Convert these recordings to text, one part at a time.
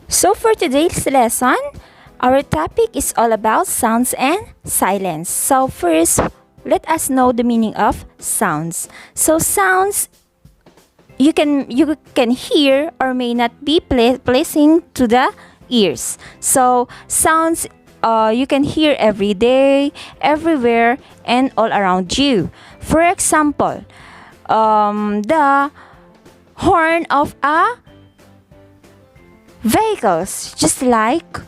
So for today's lesson, our topic is all about sounds and silence. So first, let us know the meaning of sounds. So sounds you can hear or may not be pleasing to the ears. So sounds you can hear every day, everywhere, and all around you. For example, the horn of a vehicles, just like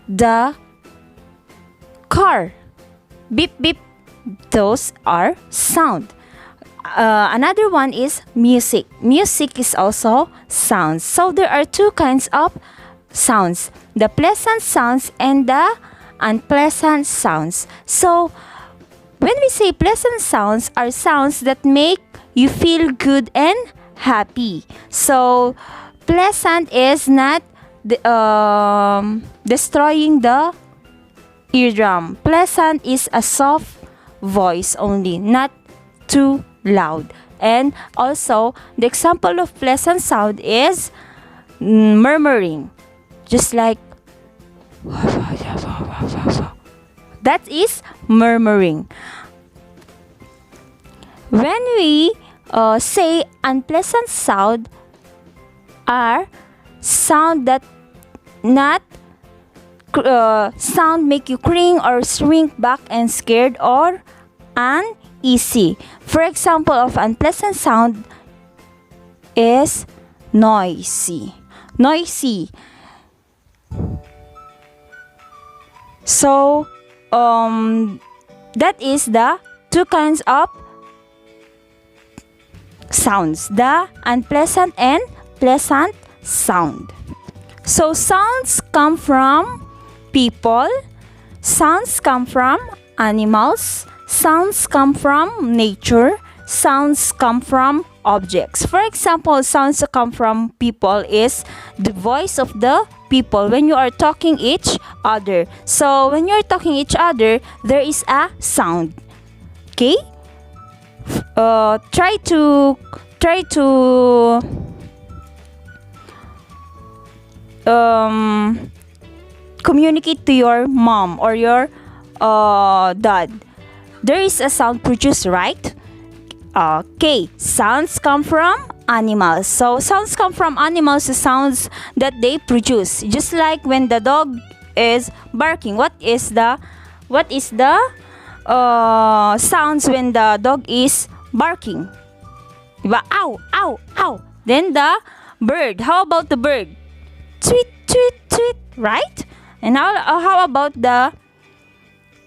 the car. Beep beep, those are sound. Another one is music. Music is also sounds. So there are two kinds of sounds: the pleasant sounds and the unpleasant sounds. So when we say pleasant sounds, are sounds that make you feel good and happy. So pleasant is not destroying the eardrum. Pleasant is a soft voice only, not too loud. And also, the example of pleasant sound is murmuring, just like that is murmuring. When we say unpleasant sound, are sound that not sound make you cring or shrink back and scared or uneasy. For example of unpleasant sound is noisy. So that is the two kinds of sounds, the unpleasant and pleasant sound. So sounds come from people, sounds come from animals, sounds come from nature, sounds come from objects. For example, sounds that come from people is the voice of the people when you are talking each other. So when you are talking each other, there is a sound. Okay? Try to communicate to your mom or your dad. There is a sound produced, right? Okay, sounds come from animals. So sounds come from animals, the sounds that they produce. Just like when the dog is barking, what is the sounds when the dog is barking? Diba? Ow, ow, ow. Then the bird. How about the bird? Tweet, tweet, tweet, right? And how about the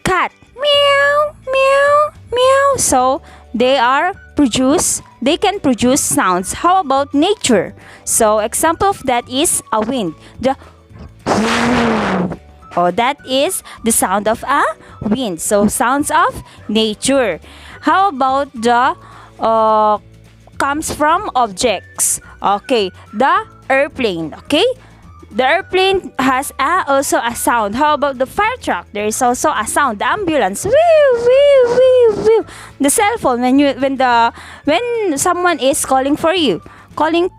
cat? Meow, meow, meow. So they can produce sounds. How about nature? So example of that is a wind. The that is the sound of a wind. So sounds of nature. How about the comes from objects? Okay, the airplane. Okay, the airplane has also a sound. How about the fire truck? There is also a sound. The ambulance. Woo, woo, woo, woo. The cell phone when someone is calling for you. Calling.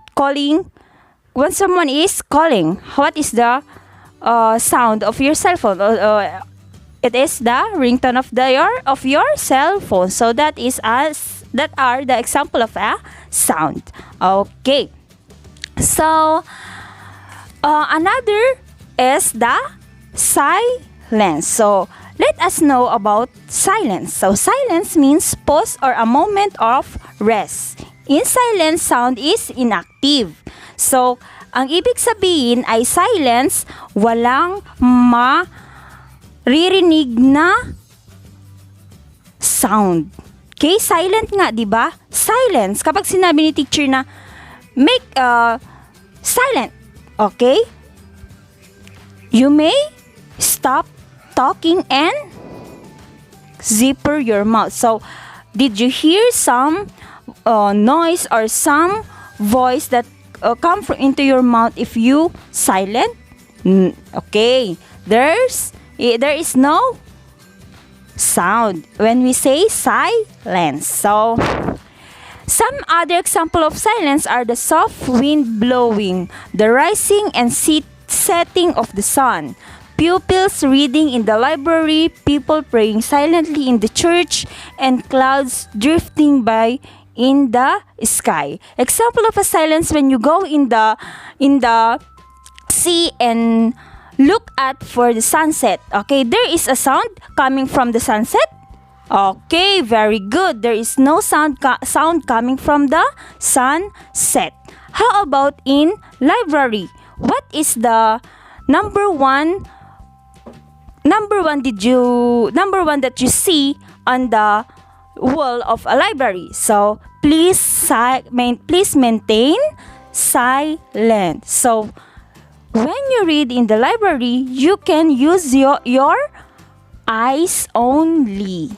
When someone is calling, what is the sound of your cell phone? It is the ringtone of your cell phone. So that are the example of a sound. Okay. So another is the silence. So let us know about silence. So silence means pause or a moment of rest. In silence, sound is inactive. So ang ibig sabihin ay silence, walang maririnig na sound. Okay, silent nga, 'di ba? Silence. Kapag sinabi ni teacher na make silent, okay? You may stop talking and zipper your mouth. So, did you hear some noise or some voice that come into your mouth if you silent? Okay, there is no sound when we say silence. So Some other example of silence are the soft wind blowing, the rising and setting of the sun, pupils reading in the library, people praying silently in the church, and clouds drifting by in the sky. Example of a silence when you go in the sea and look at for the sunset. Okay, there is a sound coming from the sunset. Okay, very good. There is no sound coming from the sunset. How about in library? What is the number one that you see on the wall of a library? So please maintain silence. So when you read in the library, you can use your eyes only.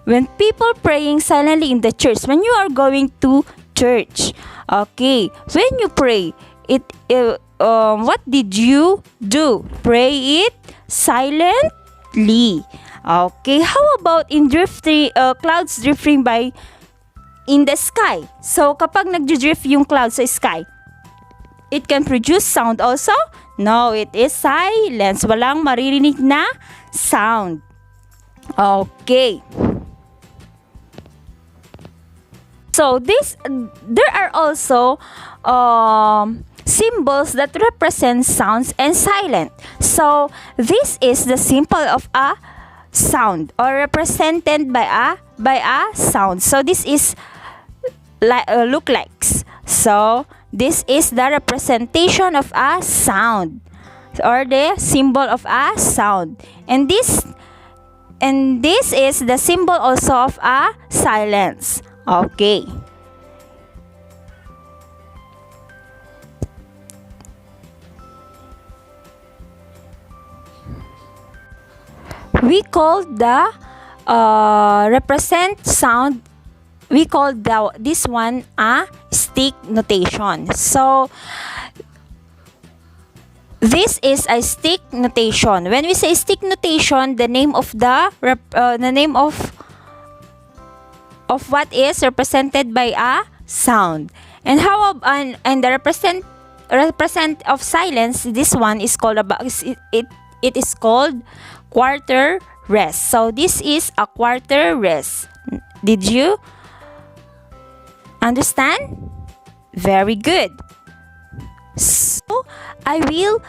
When people praying silently in the church, when you are going to church, okay, when you pray, what did you do? Pray it silently. Okay, how about in clouds drifting by in the sky? So kapag nagdrift yung clouds sa sky, it can produce sound also? No, it is silence. Walang maririnig na sound. Okay. So there are also symbols that represent sounds and silence. So this is the symbol of a sound or represented by a sound. So this is look likes. So this is the representation of a sound or the symbol of a sound. And this is the symbol also of a silence. Okay. We call the represent sound, we call this one a stick notation. So this is a stick notation. When we say stick notation, the name of what is represented by a sound. And and the represent of silence, this one is called it is called quarter rest. So this is a quarter rest. Did you understand? Very good. So I will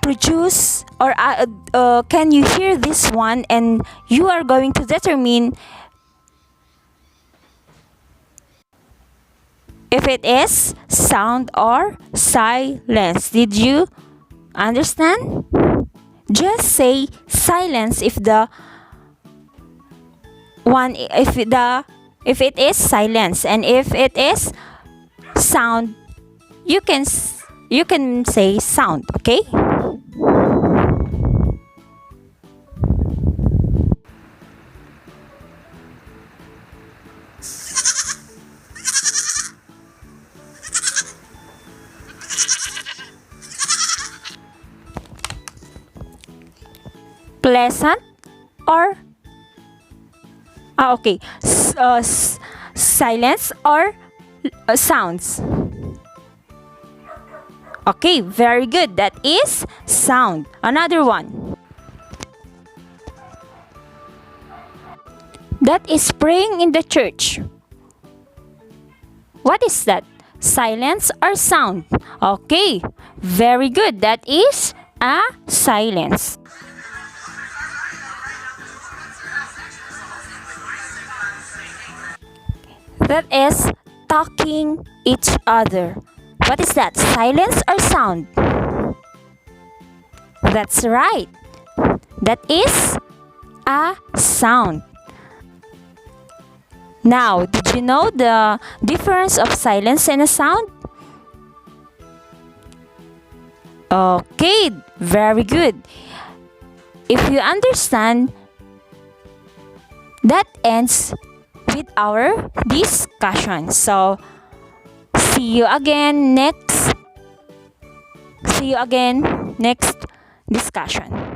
produce or can you hear this one, and you are going to determine if it is sound or silence. Did you understand? Just say silence if it is silence, and if it is sound, you can say sound. Okay. Pleasant or okay, silence or sounds. Okay, very good. That is sound. Another one. That is praying in the church. What is that? Silence or sound? Okay, very good. That is a silence. That is talking each other. What is that? Silence or sound? That's right. That is a sound. Now, did you know the difference of silence and a sound? Okay, very good. If you understand, that ends with our discussion. So, see you again next discussion.